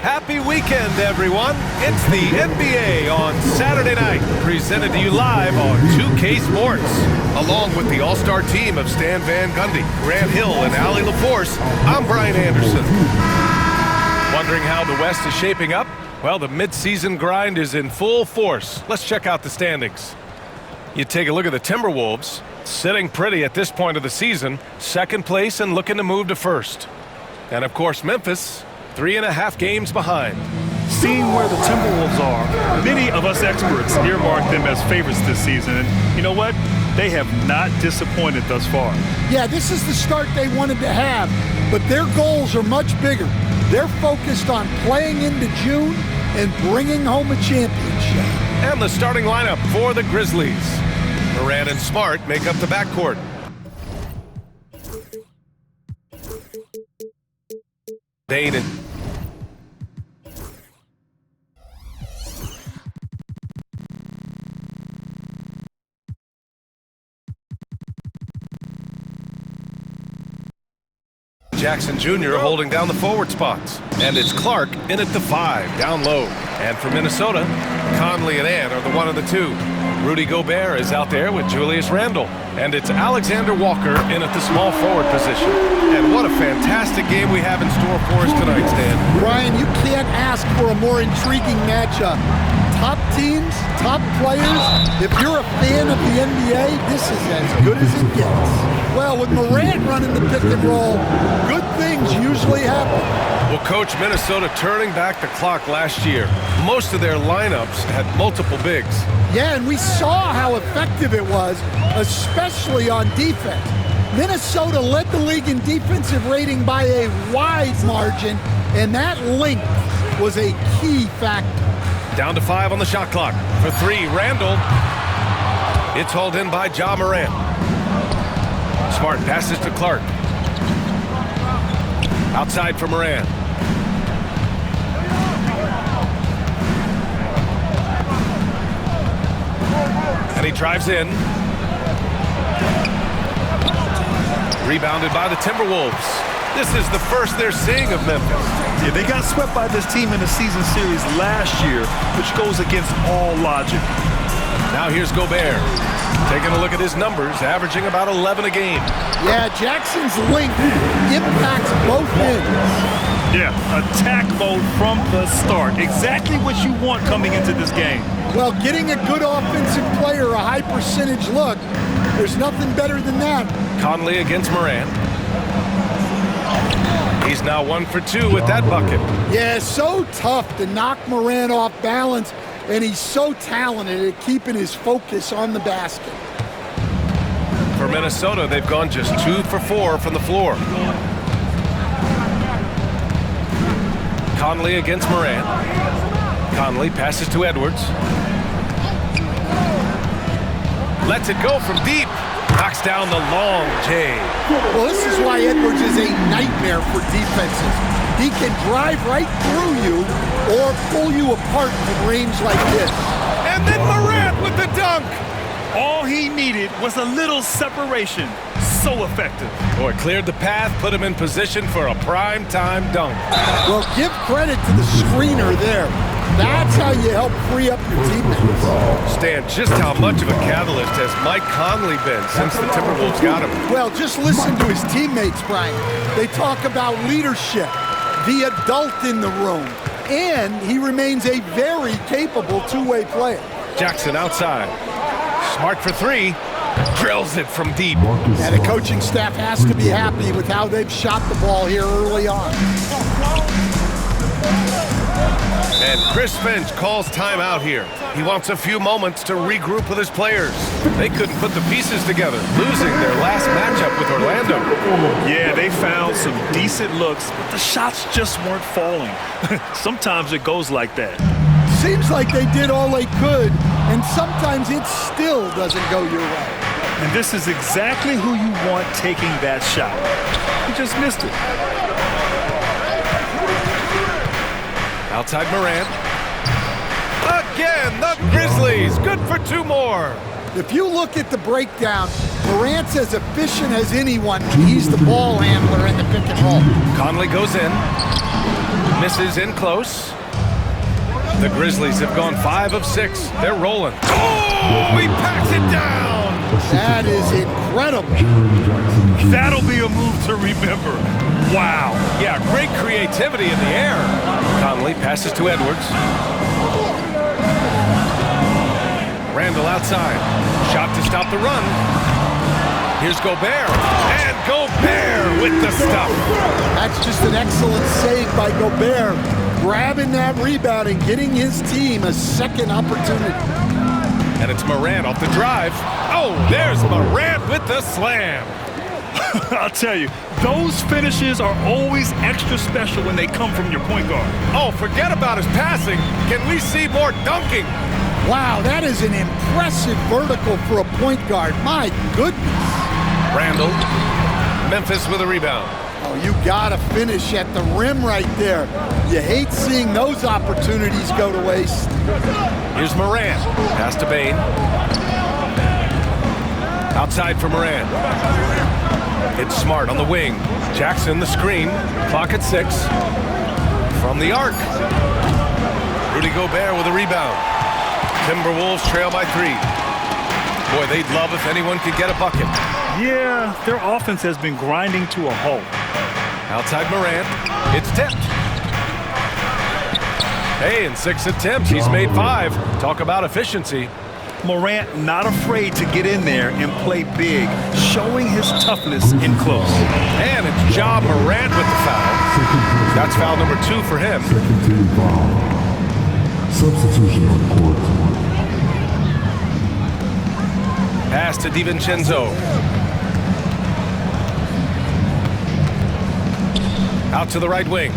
Happy weekend, everyone. It's the NBA on Saturday night, presented to you live on 2K Sports. Along with the all-star team of Stan Van Gundy, Grant Hill, and Allie LaForce, I'm Brian Anderson. Wondering how the West is shaping up? Well, the midseason grind is in full force. Let's check out the standings. You take a look at the Timberwolves, sitting pretty at this point of the season, second place and looking to move to first. And of course, Memphis, 3.5 games behind. Seeing where the Timberwolves are, many of us experts earmark them as favorites this season. And you know what? They have not disappointed thus far. Yeah, this is the start they wanted to have, but their goals are much bigger. They're focused on playing into June and bringing home a championship. And the starting lineup for the Grizzlies. Morant and Smart make up the backcourt. Dane and Jackson Jr. holding down the forward spots. And it's Clark in at the 5, down low. And for Minnesota, Conley and Ant are the 1 and the 2. Rudy Gobert is out there with Julius Randle. And it's Alexander Walker in at the small forward position. And what a fantastic game we have in store for us tonight, Stan. Brian, you can't ask for a more intriguing matchup. Top teams, top players. If you're a fan of the NBA, this is as good as it gets. Well, with Morant running the pick and roll, good things usually happen. Well, Coach, Minnesota turning back the clock last year. Most of their lineups had multiple bigs. Yeah, and we saw how effective it was, especially on defense. Minnesota led the league in defensive rating by a wide margin, and that length was a key factor. Down to 5 on the shot clock. For 3, Randle. It's hauled in by Ja Morant. Smart passes to Clark. Outside for Morant. And he drives in. Rebounded by the Timberwolves. This is the first they're seeing of Memphis. Yeah, they got swept by this team in the season series last year, which goes against all logic. Now here's Gobert. Taking a look at his numbers, averaging about 11 a game. Yeah, Jackson's length impacts both ends. Yeah, attack mode from the start. Exactly what you want coming into this game. Well, getting a good offensive player a high percentage look, there's nothing better than that. Conley against Morant. He's now 1 for 2 with that bucket. Yeah, so tough to knock Morant off balance, and he's so talented at keeping his focus on the basket. For Minnesota, they've gone just 2 for 4 from the floor. Conley against Morant. Conley passes to Edwards. Lets it go from deep. Knocks down the long J. Well, this is why Edwards is a nightmare for defenses. He can drive right through you or pull you apart from range like this. And then Morant with the dunk. All he needed was a little separation. So effective. Boy, cleared the path, put him in position for a prime-time dunk. Well, give credit to the screener there. That's how you help free up your teammates. Stan, just how much of a catalyst has Mike Conley been since the Timberwolves got him? Well, just listen to his teammates, Brian. They talk about leadership, the adult in the room, and he remains a very capable two-way player. Jackson outside. Smart for 3. Drills it from deep. And the coaching staff has to be happy with how they've shot the ball here early on. And Chris Finch calls timeout here. He wants a few moments to regroup with his players. They couldn't put the pieces together, losing their last matchup with Orlando. Yeah, they found some decent looks, but the shots just weren't falling. Sometimes it goes like that. Seems like they did all they could, and sometimes it still doesn't go your way. And this is exactly who you want taking that shot. He just missed it. Outside Morant. Again, the Grizzlies. Good for 2 more. If you look at the breakdown, Morant's as efficient as anyone when he's the ball handler in the pick and roll. Conley goes in. Misses in close. The Grizzlies have gone 5 of 6. They're rolling. Oh, he packs it down. That is incredible. That'll be a move to remember. Wow. Yeah, great creativity in the air. Conley passes to Edwards. Randall outside. Shot to stop the run. Here's Gobert. And Gobert with the stuff. That's just an excellent save by Gobert. Grabbing that rebound and getting his team a second opportunity. And it's Morant off the drive. Oh, there's Morant with the slam. I'll tell you, those finishes are always extra special when they come from your point guard. Oh, forget about his passing. Can we see more dunking? Wow, that is an impressive vertical for a point guard. My goodness. Randall. Memphis with a rebound. Oh, you gotta finish at the rim right there. You hate seeing those opportunities go to waste. Here's Morant. Pass to Bane. Outside for Morant. It's Smart on the wing. Jackson the screen. Clock at 6. From the arc. Rudy Gobert with a rebound. Timberwolves trail by 3. Boy, they'd love if anyone could get a bucket. Yeah, their offense has been grinding to a halt. Outside Morant. It's tipped. Hey, in 6 attempts, he's made 5. Talk about efficiency. Morant not afraid to get in there and play big, showing his toughness in close. And it's Ja Morant with the foul. That's foul number 2 for him. Second team foul. Substitution on court. Pass to DiVincenzo. Out to the right wing.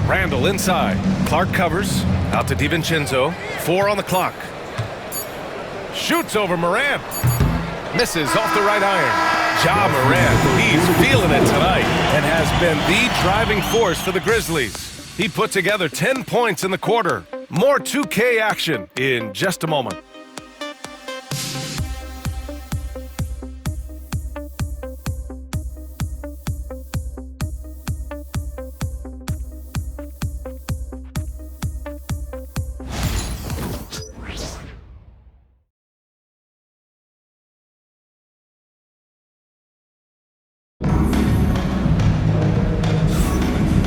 Randall inside. Clark covers. Out to DiVincenzo. 4 on the clock. Shoots over Morant. Misses off the right iron. Ja Morant, he's feeling it tonight and has been the driving force for the Grizzlies. He put together 10 points in the quarter. More 2K action in just a moment.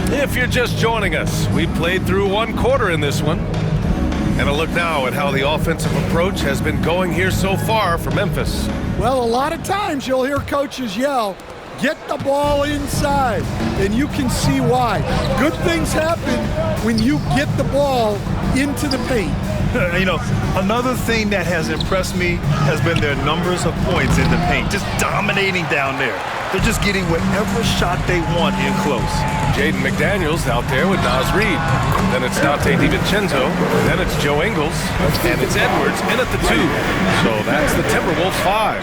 If you're just joining us, we played through 1 quarter in this one. And a look now at how the offensive approach has been going here so far for Memphis. Well, a lot of times you'll hear coaches yell, get the ball inside, and you can see why. Good things happen when you get the ball into the paint. You know, another thing that has impressed me has been their numbers of points in the paint, just dominating down there. They're just getting whatever shot they want in close. Jaden McDaniels out there with Naz Reid. Then it's Dante DiVincenzo. Then it's Joe Ingles. And it's Edwards in at the 2. So that's the Timberwolves 5.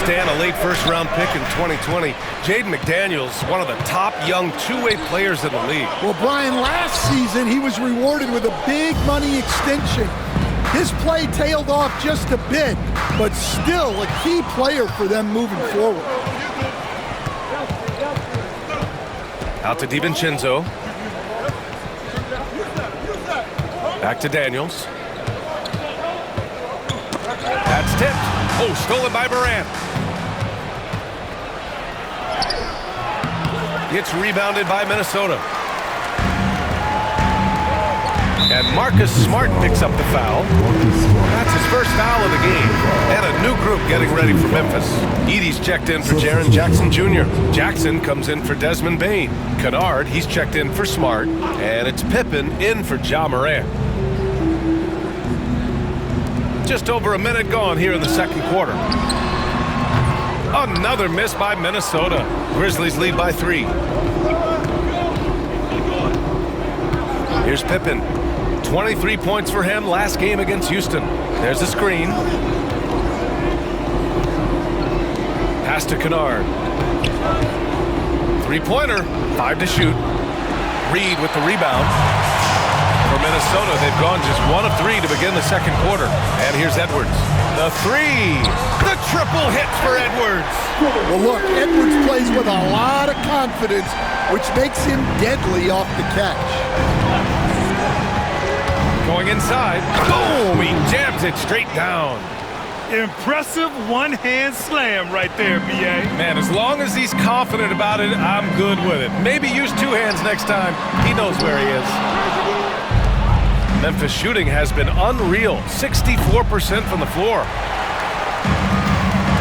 Stan, a late first-round pick in 2020. Jaden McDaniels, one of the top young two-way players in the league. Well, Brian, last season he was rewarded with a big money extension. His play tailed off just a bit, but still a key player for them moving forward. Out to DiVincenzo. Back to Daniels. That's tipped. Oh, stolen by Morant. It's rebounded by Minnesota. And Marcus Smart picks up the foul. That's his first foul of the game. And a new group getting ready for Memphis. Edey's checked in for Jaren Jackson Jr. Jackson comes in for Desmond Bane. Kennard, he's checked in for Smart. And it's Pippen in for Ja Morant. Just over a minute gone here in the second quarter. Another miss by Minnesota. Grizzlies lead by 3. Here's Pippen. 23 points for him last game against Houston. There's a screen. Pass to Kennard. 3-pointer. 5 to shoot. Reid with the rebound. For Minnesota, they've gone just 1 of 3 to begin the second quarter. And here's Edwards. The three. The triple hits for Edwards. Well, look, Edwards plays with a lot of confidence, which makes him deadly off the catch. Going inside. Boom! He jams it straight down. Impressive one-hand slam right there, B.A. Man, as long as he's confident about it, I'm good with it. Maybe use two hands next time. He knows where he is. Memphis shooting has been unreal. 64% from the floor.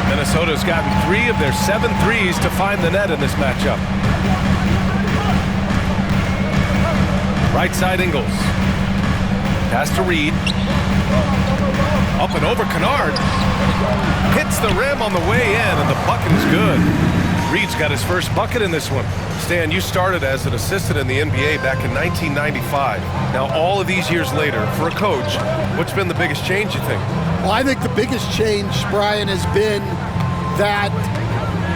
Minnesota's gotten 3 of their 7 threes to find the net in this matchup. Right side Ingles. Pass to Reed. Up and over Kennard. Hits the rim on the way in, and the bucket is good. Reed's got his first bucket in this one. Stan, you started as an assistant in the NBA back in 1995. Now, all of these years later, for a coach, what's been the biggest change, you think? Well, I think the biggest change, Brian, has been that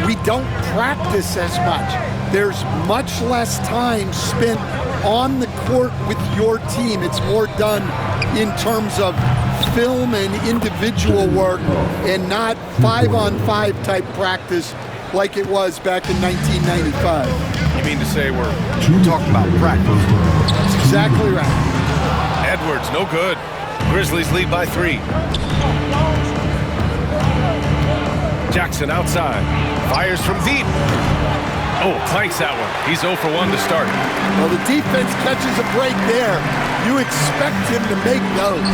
we don't practice as much. There's much less time spent on the court with your team. It's more done in terms of film and individual work and not 5-on-5 type practice like it was back in 1995. You mean to say we're talking about practice? That's exactly right. Edwards, no good. Grizzlies lead by 3. Jackson outside. Fires from deep. Oh, clanks that one. He's 0 for 1 to start. Well, the defense catches a break there. You expect him to make those.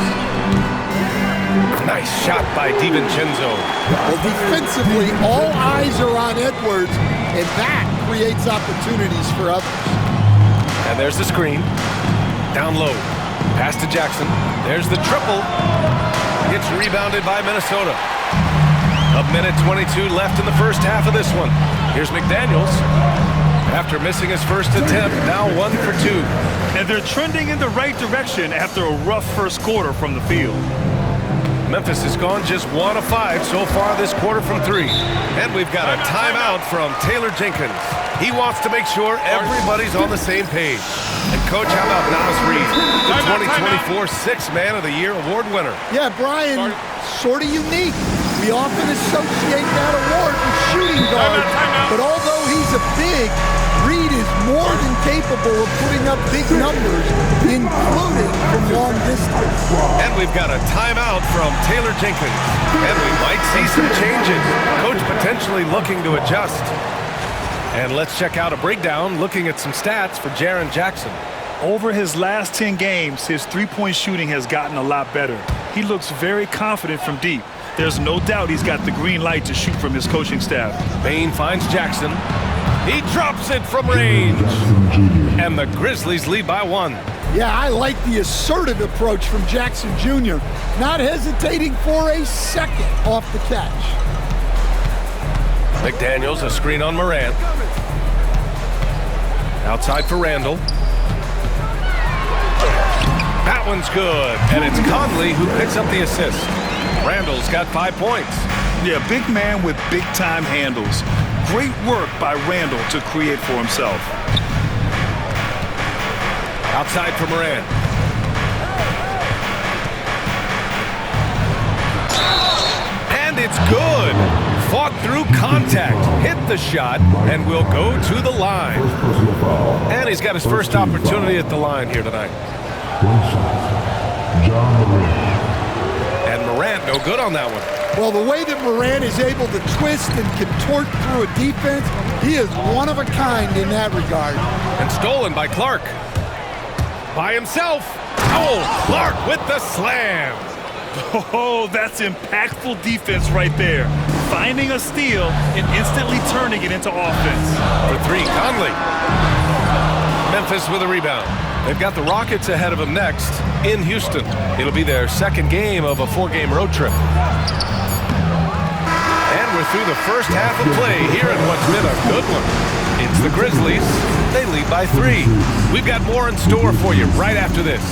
Nice shot by DiVincenzo. Well, defensively, all eyes are on Edwards, and that creates opportunities for others. And there's the screen. Down low. Pass to Jackson. There's the triple. Gets rebounded by Minnesota. A minute 22 left in the first half of this one. Here's McDaniels. After missing his first attempt, now 1 for 2. And they're trending in the right direction after a rough first quarter from the field. Memphis has gone just 1 of 5 so far this quarter from 3. And we've got a timeout from Taylor Jenkins. He wants to make sure everybody's on the same page. And Coach, how about Naz Reid, the 2024 Sixth Man of the Year award winner? Yeah, Brian, sort of unique. We often associate that award with shooting guard, but although he's a big, Reid is more than capable of putting up big numbers, including from long distance. And we've got a timeout from Taylor Jenkins. And we might see some changes. Coach potentially looking to adjust. And let's check out a breakdown looking at some stats for Jaren Jackson. Over his last 10 games, his three-point shooting has gotten a lot better. He looks very confident from deep. There's no doubt he's got the green light to shoot from his coaching staff. Bain finds Jackson. He drops it from range. And the Grizzlies lead by 1. Yeah, I like the assertive approach from Jackson Jr., not hesitating for a second off the catch. McDaniels, a screen on Morant. Outside for Randall. That one's good. And it's Conley who picks up the assist. Randall's got 5 points. Yeah, big man with big-time handles. Great work by Randall to create for himself. Outside for Morant. And it's good. Fought through contact, hit the shot, and will go to the line. And he's got his first opportunity at the line here tonight. And Morant, no good on that one. Well, the way that Morant is able to twist and contort through a defense, he is one of a kind in that regard. And stolen by Clark. By himself. Oh, Clark with the slam. Oh, that's impactful defense right there. Finding a steal and instantly turning it into offense. For 3, Conley. Memphis with a rebound. They've got the Rockets ahead of them next in Houston. It'll be their second game of a 4-game road trip. And we're through the first half of play here in what's been a good one. It's the Grizzlies. They lead by 3. We've got more in store for you right after this.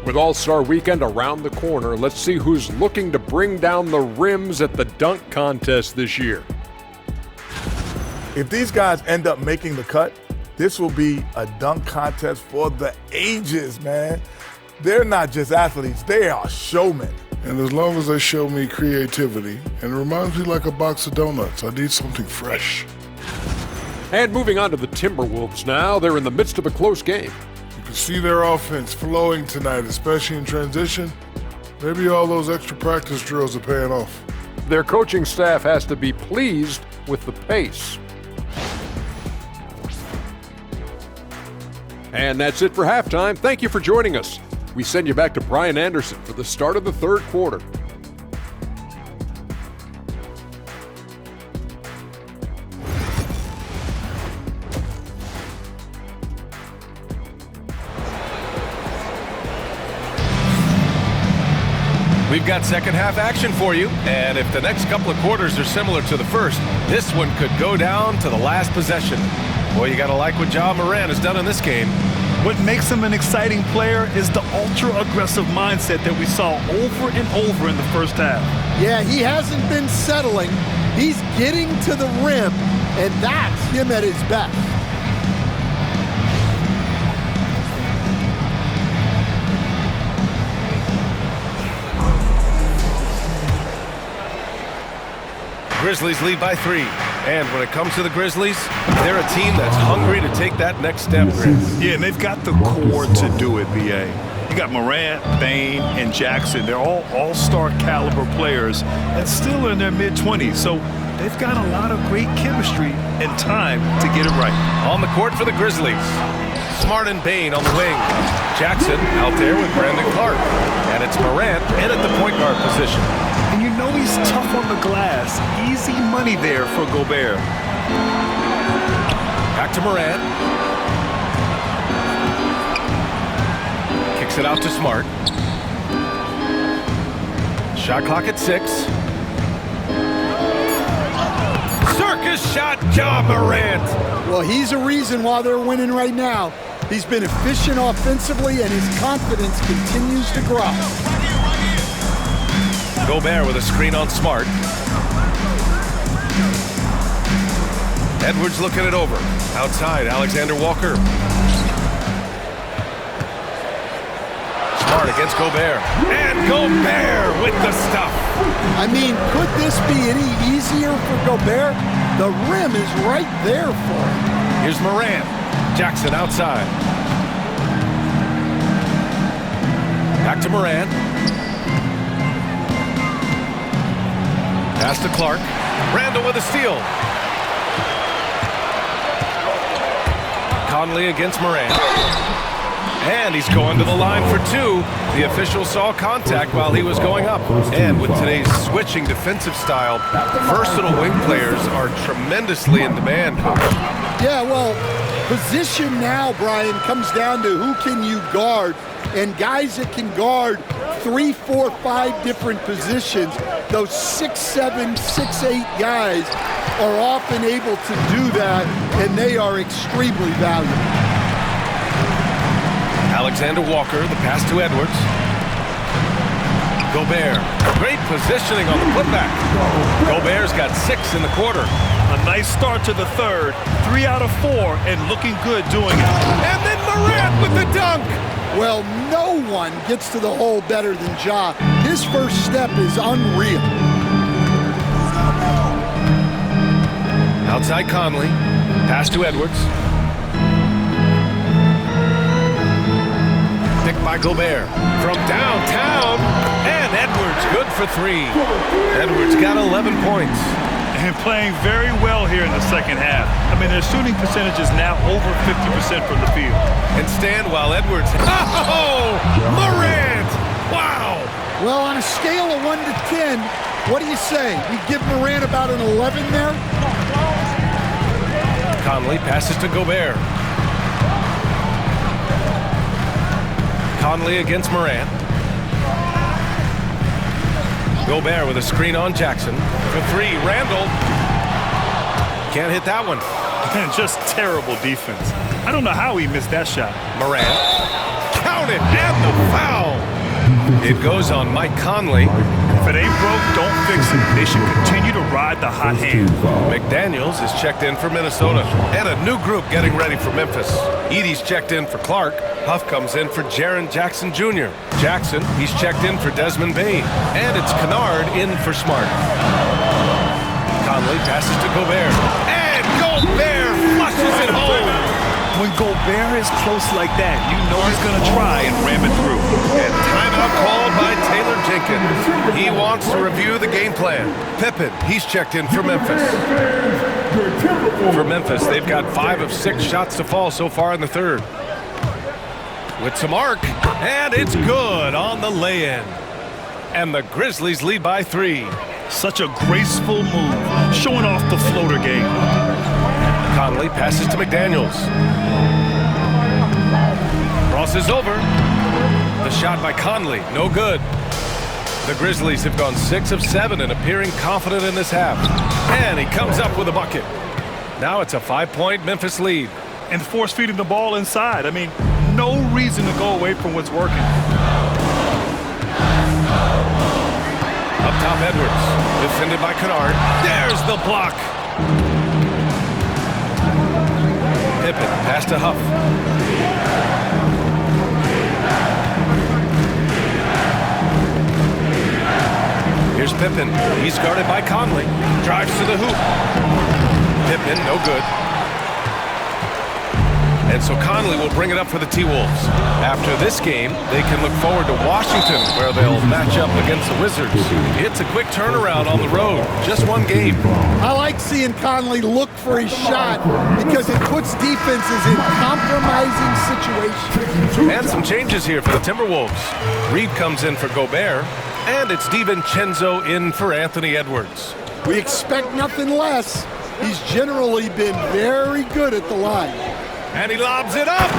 With All-Star Weekend around the corner, let's see who's looking to bring down the rims at the dunk contest this year. If these guys end up making the cut, this will be a dunk contest for the ages, man. They're not just athletes, they are showmen. And as long as they show me creativity, and it reminds me like a box of donuts, I need something fresh. And moving on to the Timberwolves now, they're in the midst of a close game. You can see their offense flowing tonight, especially in transition. Maybe all those extra practice drills are paying off. Their coaching staff has to be pleased with the pace. And that's it for halftime. Thank you for joining us. We send you back to Brian Anderson for the start of the third quarter. We've got second half action for you, and if the next couple of quarters are similar to the first, this one could go down to the last possession. Boy, you gotta like what Ja Morant has done in this game. What makes him an exciting player is the ultra-aggressive mindset that we saw over and over in the first half. Yeah, he hasn't been settling. He's getting to the rim, and that's him at his best. Grizzlies lead by 3. And when it comes to the Grizzlies, they're a team that's hungry to take that next step. Yeah, and they've got the core to do it, BA. You got Morant, Bane, and Jackson. They're all all-star caliber players and still in their mid-20s. So they've got a lot of great chemistry and time to get it right. On the court for the Grizzlies, Smart and Bane on the wing. Jackson out there with Brandon Clark. And it's Morant in at the point guard position. And you know he's tough on the glass. Easy money there for Gobert. Back to Morant. Kicks it out to Smart. Shot clock at 6. Circus shot, Ja Morant. Well, he's a reason why they're winning right now. He's been efficient offensively, and his confidence continues to grow. Gobert with a screen on Smart. Edwards looking it over. Outside, Alexander Walker. Smart against Gobert. And Gobert with the stuff. I mean, could this be any easier for Gobert? The rim is right there for him. Here's Morant. Jackson outside. Back to Morant. Pass to Clark. Randall with a steal. Conley against Morant. And he's going to the line for 2. The official saw contact while he was going up. And with today's switching defensive style, versatile wing players are tremendously in demand. Yeah, well, position now, Brian, comes down to who can you guard. And guys that can guard 3, 4, 5 different positions, those 6'7", 6'8" guys are often able to do that, and they are extremely valuable. Alexander Walker, the pass to Edwards. Gobert, great positioning on the putback. Gobert's got 6 in the quarter. A nice start to the third. 3 out of 4, and looking good doing it. And then Morant with the dunk. Well, no one gets to the hole better than Ja. His first step is unreal. Outside Conley. Pass to Edwards. Picked by Gobert. From downtown. And Edwards good for 3. Edwards got 11 points. And playing very well here in the second half. I mean, their shooting percentage is now over 50% from the field. And stand while Edwards. Oh, Morant! Wow! Well, on a scale of 1 to 10, what do you say? We give Morant about an 11 there? Conley passes to Gobert. Conley against Morant. Gobert with a screen on Jackson. For 3, Randall. Can't hit that one. And just terrible defense. I don't know how he missed that shot. Morant. doing it, and the foul. It goes on Mike Conley. If it ain't broke, don't fix it. They should continue to ride the hot hand. McDaniels is checked in for Minnesota. And a new group getting ready for Memphis. Edie's checked in for Clark. Huff comes in for Jaren Jackson Jr. Jackson, he's checked in for Desmond Bane. And it's Kennard in for Smart. Conley passes to Gobert. And Gobert flushes it home. When Gobert is close like that, you know he's going to try and ram it through. And timeout called by Taylor Jenkins. He wants to review the game plan. Pippen, he's checked in for Memphis. For Memphis, they've got 5 of 6 shots to fall so far in the third. With some arc, and it's good on the lay-in. And the Grizzlies lead by 3. Such a graceful move, showing off the floater game. Conley passes to McDaniels. Crosses over. The shot by Conley, no good. The Grizzlies have gone 6 of 7 and appearing confident in this half. And he comes up with a bucket. Now it's a 5-point Memphis lead. And force feeding the ball inside. I mean, no reason to go away from what's working. Up top, Edwards. Defended by Kennard. There's the block. Pippen, pass to Huff. Here's Pippen. He's guarded by Conley. Drives to the hoop. Pippen, no good. And so Conley will bring it up for the T-Wolves. After this game, they can look forward to Washington, where they'll match up against the Wizards. It's a quick turnaround on the road. Just one game. I like seeing Conley look for his shot because it puts defenses in compromising situations. And some changes here for the Timberwolves. Reed comes in for Gobert, and it's DiVincenzo in for Anthony Edwards. We expect nothing less. He's generally been very good at the line. And he lobs it up!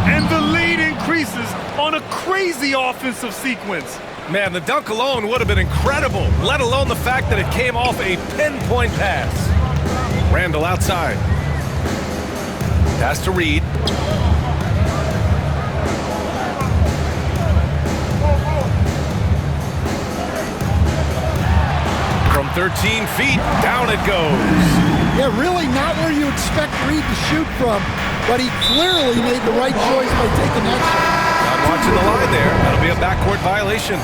And the lead increases on a crazy offensive sequence. Man, the dunk alone would have been incredible, let alone the fact that it came off a pinpoint pass. Randall outside. Pass to Reed. From 13 feet, down it goes. Yeah, really not where you expect Reed to shoot from, but he clearly made the right choice by taking that shot. Not watching the line there. That'll be a backcourt violation.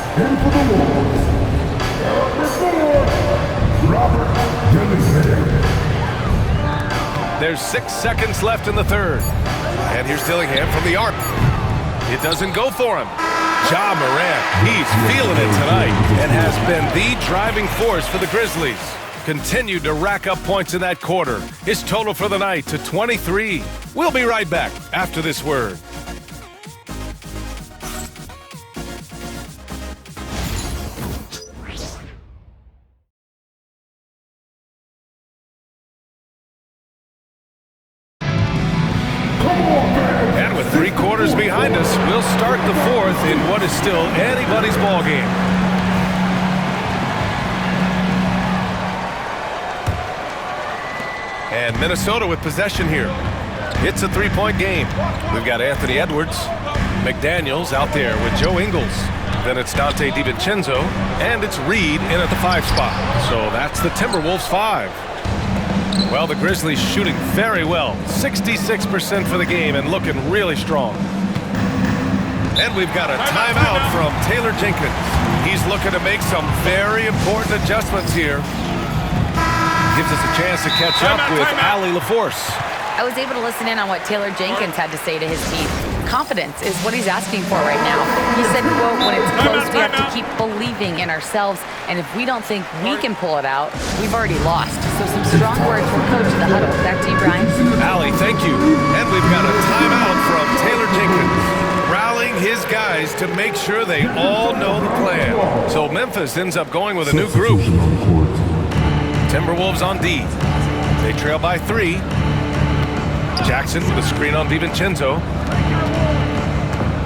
There's 6 seconds left in the third. And here's Dillingham from the arc. It doesn't go for him. Ja Morant, he's feeling it tonight and has been the driving force for the Grizzlies. Continued to rack up points in that quarter. His total for the night to 23. We'll be right back after this word. And with 3 quarters behind us, we'll start the fourth in what is still anybody's ball game. And Minnesota with possession here. It's a 3-point game. We've got Anthony Edwards, McDaniels out there with Joe Ingles. Then it's Dante DiVincenzo, and it's Reed in at the 5 spot. So that's the Timberwolves 5. Well, the Grizzlies shooting very well. 66% for the game and looking really strong. And we've got a timeout from Taylor Jenkins. He's looking to make some very important adjustments here. Gives us a chance to catch up with Allie LaForce. I was able to listen in on what Taylor Jenkins had to say to his team. Confidence is what he's asking for right now. He said, quote, when it's close, we have to keep believing in ourselves, and if we don't think we can pull it out, we've already lost. So some strong words from Coach in the huddle. Back to you, Brian. Allie, thank you. And we've got a timeout from Taylor Jenkins, rallying his guys to make sure they all know the plan. So Memphis ends up going with a new group. Timberwolves on D. They trail by 3. Jackson with a screen on DiVincenzo.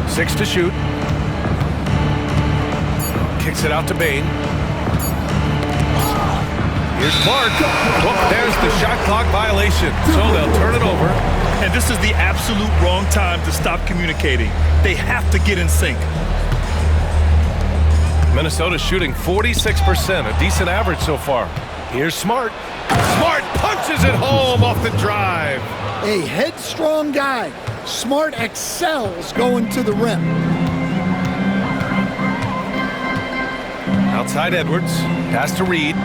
6 to shoot. Kicks it out to Bane. Here's Clark. Oh, there's the shot clock violation. So they'll turn it over. And this is the absolute wrong time to stop communicating. They have to get in sync. Minnesota's shooting 46%, a decent average so far. Here's Smart. Smart punches it home off the drive. A headstrong guy. Smart excels going to the rim. Outside Edwards. Pass to Reed.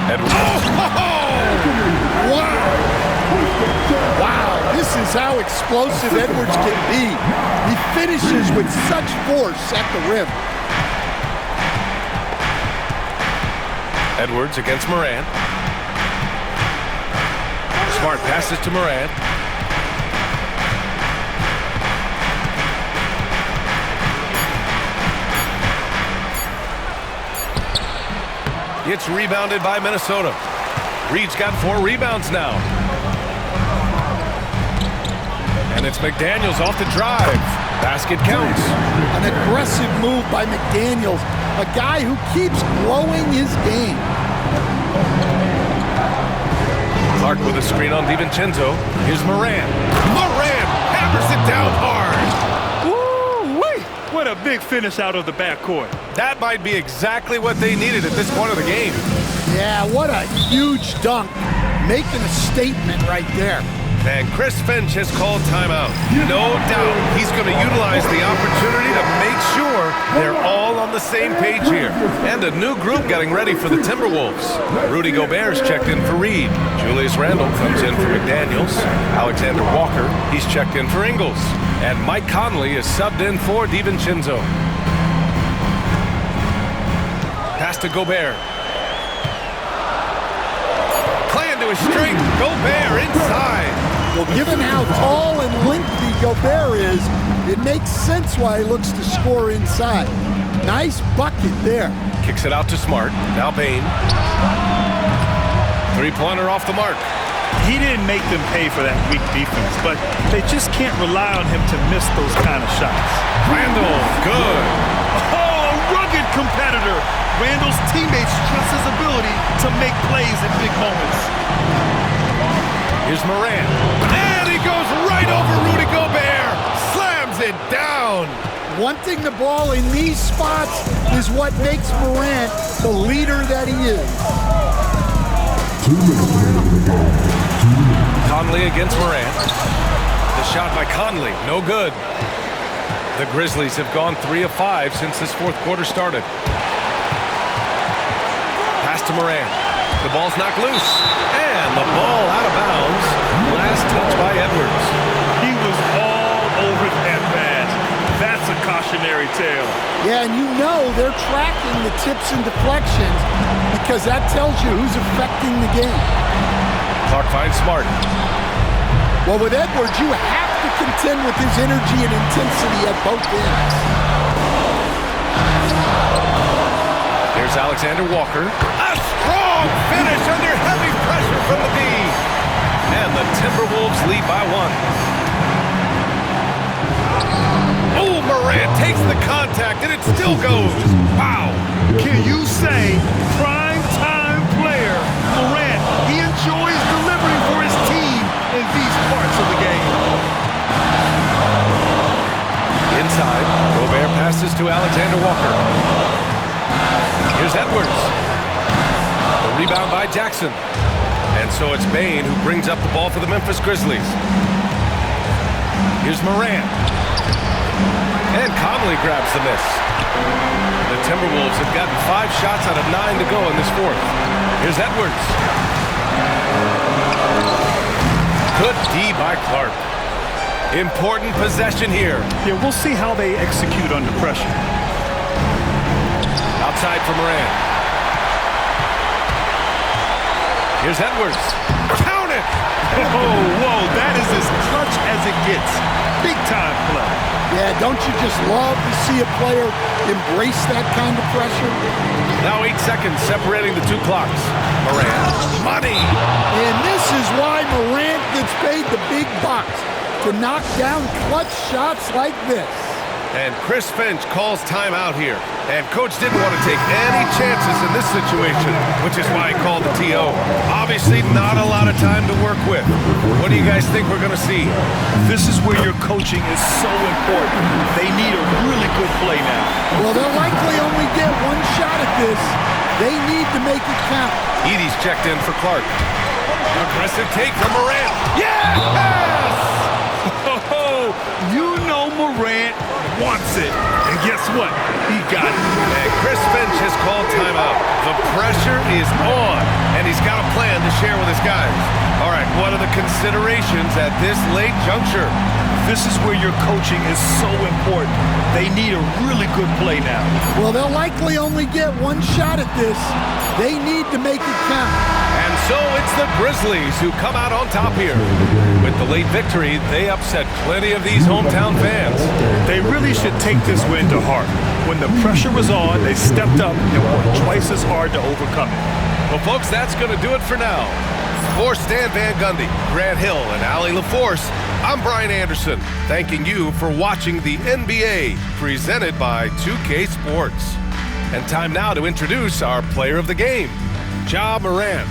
Edwards. Oh! Wow! Wow, this is how explosive Edwards can be. He finishes with such force at the rim. Edwards against Morant. Smart passes to Morant. It's rebounded by Minnesota. Reed's got 4 rebounds now. And it's McDaniels off the drive. Basket counts. An aggressive move by McDaniels, a guy who keeps growing his game. Clark with a screen on DiVincenzo. Here's Morant. Morant hammers it down hard. Woo-wee! What a big finish out of the backcourt. That might be exactly what they needed at this point of the game. Yeah, what a huge dunk. Making a statement right there. And Chris Finch has called timeout. No doubt he's going to utilize the opportunity to make sure they're all on the same page here. And a new group getting ready for the Timberwolves. Rudy Gobert's checked in for Reed. Julius Randle comes in for McDaniels. Alexander Walker, he's checked in for Ingles. And Mike Conley is subbed in for DiVincenzo. Pass to Gobert. Playing to his strength. Gobert inside. Well, given how tall and lengthy Gobert is, it makes sense why he looks to score inside. Nice bucket there. Kicks it out to Smart. Now Bain. Three-pointer off the mark. He didn't make them pay for that weak defense, but they just can't rely on him to miss those kind of shots. Randle, good. Oh, rugged competitor. Randle's teammates trust his ability to make plays in big moments. Here's Morant. And he goes right over Rudy Gobert. Slams it down. Wanting the ball in these spots is what makes Morant the leader that he is. Conley against Morant. The shot by Conley, no good. The Grizzlies have gone 3 of 5 since this fourth quarter started. Pass to Morant. The ball's knocked loose. And the ball out of bounds. Last touch by Edwards. He was all over that pass. That's a cautionary tale. Yeah, and you know they're tracking the tips and deflections because that tells you who's affecting the game. Clark finds Smart. Well, with Edwards, you have to contend with his energy and intensity at both ends. Here's Alexander Walker. A strong finish under heavy pressure from the D. And the Timberwolves lead by 1. Oh, Morant takes the contact, and it still goes. Wow. Can you say prime-time player Morant? He enjoys delivering for his team in these parts of the game. Inside, Gobert passes to Alexander Walker. Here's Edwards. The rebound by Jackson. And so it's Bain who brings up the ball for the Memphis Grizzlies. Here's Morant. And Conley grabs the miss. The Timberwolves have gotten 5 shots out of 9 to go in this fourth. Here's Edwards. Good D by Clark. Important possession here. Yeah, we'll see how they execute under pressure. Outside for Morant. Here's Edwards. Count it! Oh, whoa, that is as clutch as it gets. Big time play. Yeah, don't you just love to see a player embrace that kind of pressure? Now 8 seconds separating the 2 clocks. Morant. Money! And this is why Morant gets paid the big bucks, to knock down clutch shots like this. And Chris Finch calls timeout here. And Coach didn't want to take any chances in this situation, which is why he called the TO. Obviously, not a lot of time to work with. What do you guys think we're going to see? This is where your coaching is so important. They need a really good play now. Well, they'll likely only get one shot at this. They need to make it count. Edie's checked in for Clark. Aggressive take from Morant. Yes! Oh, you know Morant wants it. And guess what? He got it. And Chris Finch has called timeout. The pressure is on, and he's got a plan to share with his guys. All right, what are the considerations at this late juncture? This is where your coaching is so important. They need a really good play now. Well, they'll likely only get one shot at this. They need to make it count. And so it's the Grizzlies who come out on top here. With the late victory, they upset plenty of these hometown fans. They really should take this win to heart. When the pressure was on, they stepped up and worked twice as hard to overcome it. Well, folks, that's going to do it for now. For Stan Van Gundy, Grant Hill, and Allie LaForce, I'm Brian Anderson, thanking you for watching the NBA, presented by 2K Sports. And time now to introduce our player of the game, Ja Morant.